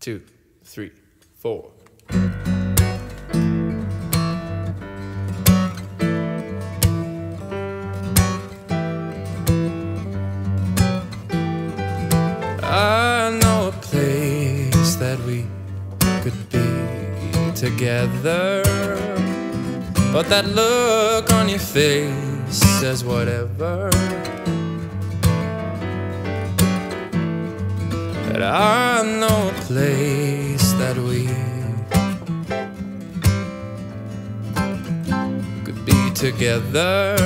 2, 3, 4. I know a place that we could be together, but that look on your face says whatever. But I know a place that we could be together,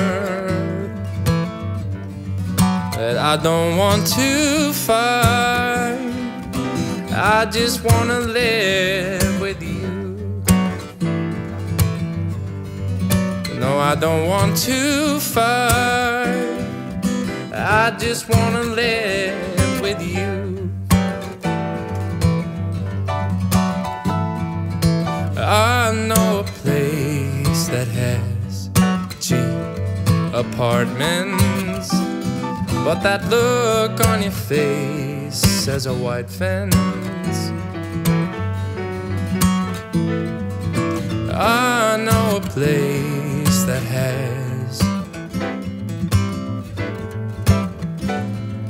that I don't want to fight. I just wanna live with you. No, I don't want to fight. I just wanna live with you. I know a place that has cheap apartments, but that look on your face says a white fence. I know a place that has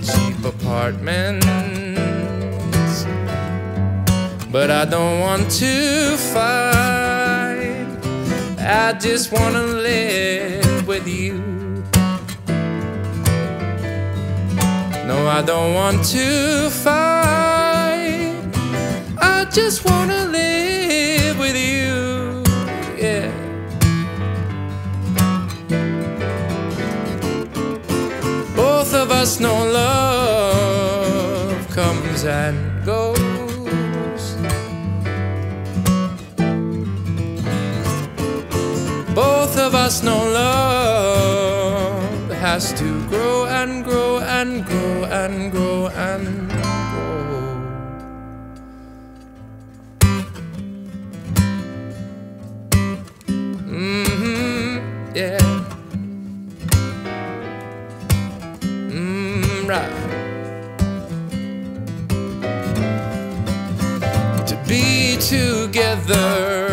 cheap apartments, but I don't want to fight. I just wanna live with you. No, I don't want to fight. I just wanna live with you, yeah. Both of us know love comes and goes. Both of us know love has to grow and grow and grow and grow and grow. Yeah. Right. To be together